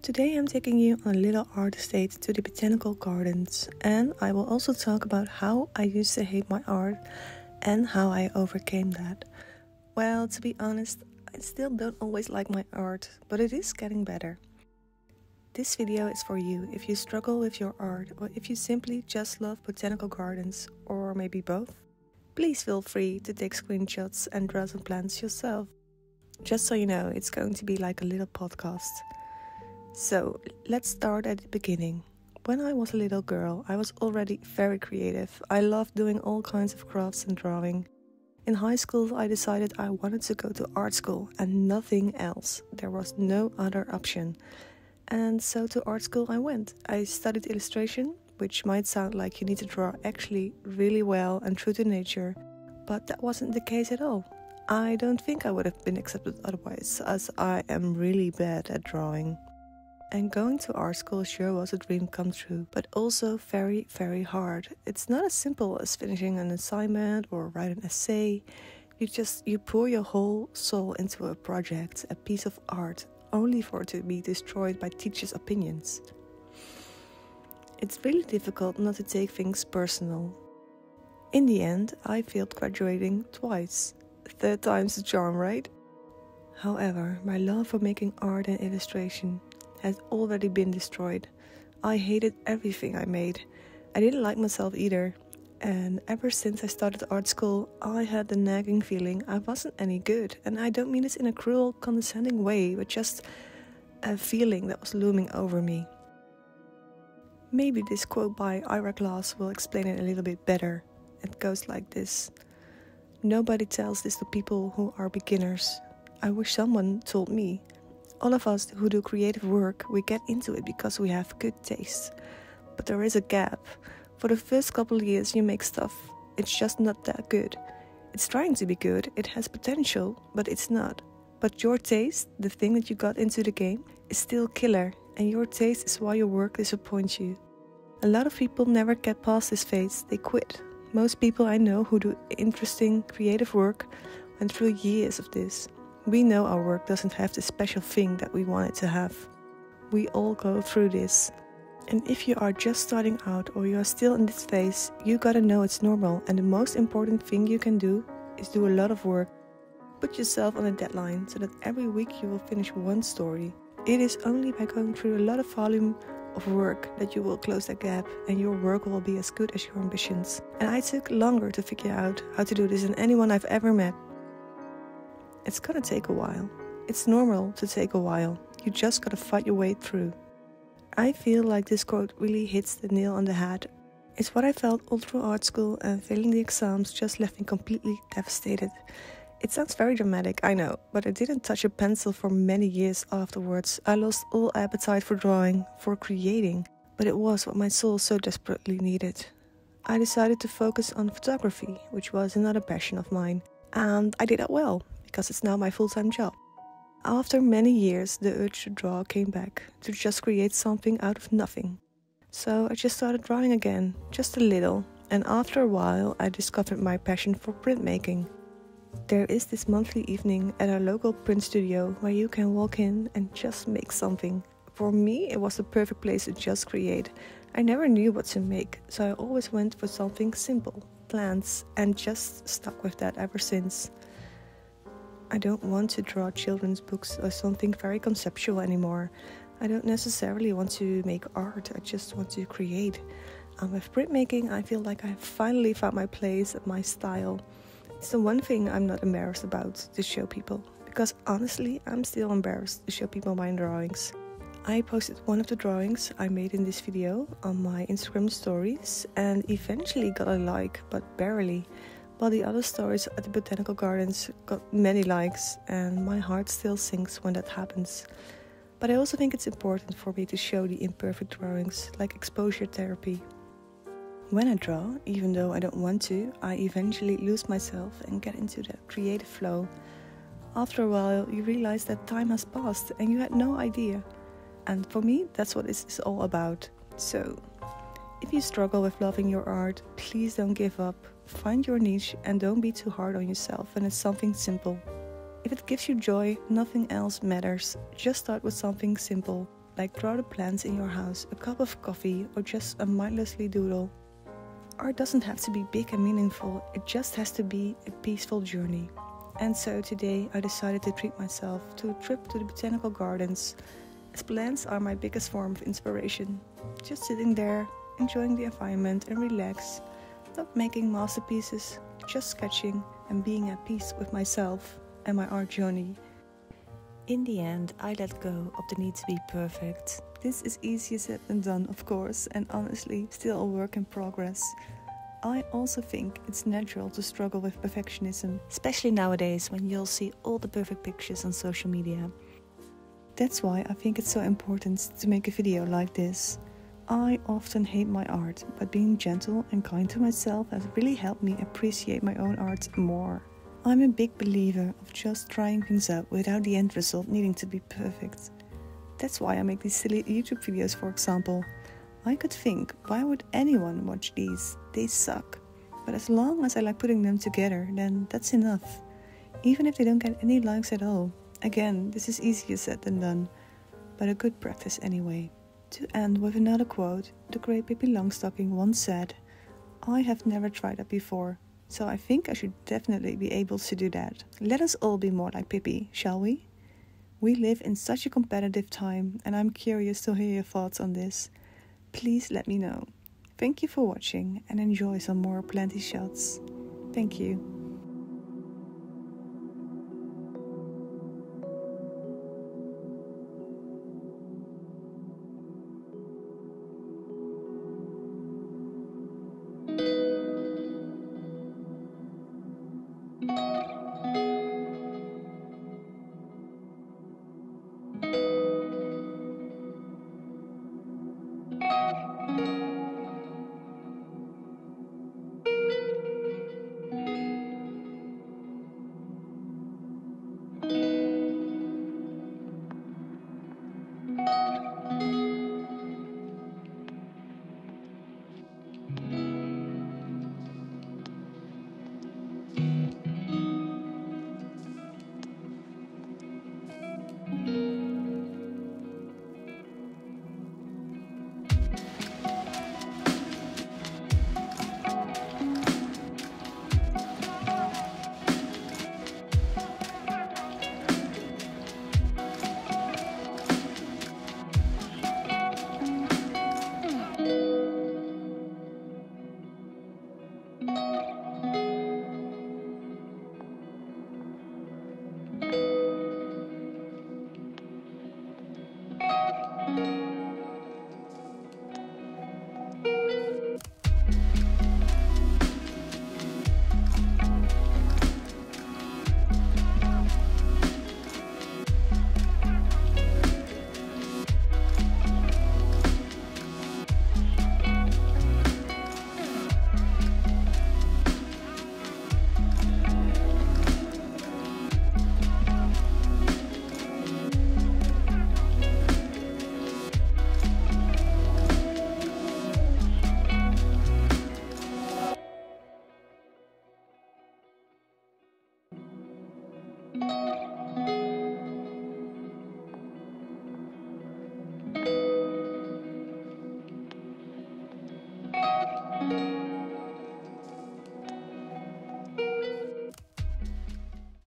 Today I'm taking you on a little art estate to the botanical gardens, and I will also talk about how I used to hate my art and how I overcame that. Well, to be honest, I still don't always like my art, but it is getting better. This video is for you if you struggle with your art or if you simply just love botanical gardens, or maybe both. Please feel free to take screenshots and draw some plants yourself. Just so you know, it's going to be like a little podcast. So, let's start at the beginning. When I was a little girl, I was already very creative. I loved doing all kinds of crafts and drawing. In high school, I decided I wanted to go to art school and nothing else. There was no other option. And so to art school I went. I studied illustration, which might sound like you need to draw actually really well and true to nature, but that wasn't the case at all. I don't think I would have been accepted otherwise, as I am really bad at drawing. And going to art school sure was a dream come true, but also very, very hard. It's not as simple as finishing an assignment or write an essay. You pour your whole soul into a project, a piece of art, only for it to be destroyed by teachers' opinions. It's really difficult not to take things personal. In the end, I failed graduating twice. Third time's the charm, right? However, my love for making art and illustration has already been destroyed. I hated everything I made. I didn't like myself either. And ever since I started art school, I had the nagging feeling I wasn't any good. And I don't mean this in a cruel, condescending way, but just a feeling that was looming over me. Maybe this quote by Ira Glass will explain it a little bit better. It goes like this: nobody tells this to people who are beginners. I wish someone told me. All of us who do creative work, we get into it because we have good taste. But there is a gap. For the first couple of years you make stuff, it's just not that good. It's trying to be good, it has potential, but it's not. But your taste, the thing that you got into the game, is still killer, and your taste is why your work disappoints you. A lot of people never get past this phase, they quit. Most people I know who do interesting, creative work went through years of this. We know our work doesn't have the special thing that we want it to have. We all go through this. And if you are just starting out or you are still in this phase, you gotta know it's normal, and the most important thing you can do is do a lot of work. Put yourself on a deadline so that every week you will finish one story. It is only by going through a lot of volume of work that you will close that gap and your work will be as good as your ambitions. And I took longer to figure out how to do this than anyone I've ever met. It's gonna take a while. It's normal to take a while. You just gotta fight your way through. I feel like this quote really hits the nail on the head. It's what I felt all through art school, and failing the exams just left me completely devastated. It sounds very dramatic, I know, but I didn't touch a pencil for many years afterwards. I lost all appetite for drawing, for creating, but it was what my soul so desperately needed. I decided to focus on photography, which was another passion of mine, and I did that well, because it's now my full-time job. After many years, the urge to draw came back, to just create something out of nothing. So I just started drawing again, just a little, and after a while I discovered my passion for printmaking. There is this monthly evening at our local print studio where you can walk in and just make something. For me, it was the perfect place to just create. I never knew what to make, so I always went for something simple, plants, and just stuck with that ever since. I don't want to draw children's books or something very conceptual anymore. I don't necessarily want to make art, I just want to create. With printmaking, I feel like I finally found my place and my style. It's the one thing I'm not embarrassed about to show people, because honestly, I'm still embarrassed to show people my drawings. I posted one of the drawings I made in this video on my Instagram stories and eventually got a like, but barely. While the other stories at the botanical gardens got many likes, and my heart still sinks when that happens. But I also think it's important for me to show the imperfect drawings, like exposure therapy. When I draw, even though I don't want to, I eventually lose myself and get into the creative flow. After a while, you realize that time has passed and you had no idea. And for me, that's what this is all about. So, if you struggle with loving your art, please don't give up. Find your niche and don't be too hard on yourself when it's something simple. If it gives you joy, nothing else matters. Just start with something simple. like draw the plants in your house, a cup of coffee, or just a mindlessly doodle. Art doesn't have to be big and meaningful, it just has to be a peaceful journey. And so today I decided to treat myself to a trip to the botanical gardens, as plants are my biggest form of inspiration. Just sitting there, enjoying the environment and relax, not making masterpieces, just sketching and being at peace with myself and my art journey. In the end, I let go of the need to be perfect. This is easier said than done, of course, and honestly, still a work in progress. I also think it's natural to struggle with perfectionism, especially nowadays when you'll see all the perfect pictures on social media. That's why I think it's so important to make a video like this. I often hate my art, but being gentle and kind to myself has really helped me appreciate my own art more. I'm a big believer of just trying things out without the end result needing to be perfect. That's why I make these silly YouTube videos, for example. I could think, why would anyone watch these? They suck. But as long as I like putting them together, then that's enough. Even if they don't get any likes at all. Again, this is easier said than done, but a good practice anyway. To end with another quote, the great Pippi Longstocking once said, "I have never tried that before, so I think I should definitely be able to do that." Let us all be more like Pippi, shall we? We live in such a competitive time, and I'm curious to hear your thoughts on this. Please let me know. Thank you for watching and enjoy some more planty shots. Thank you. Thank you.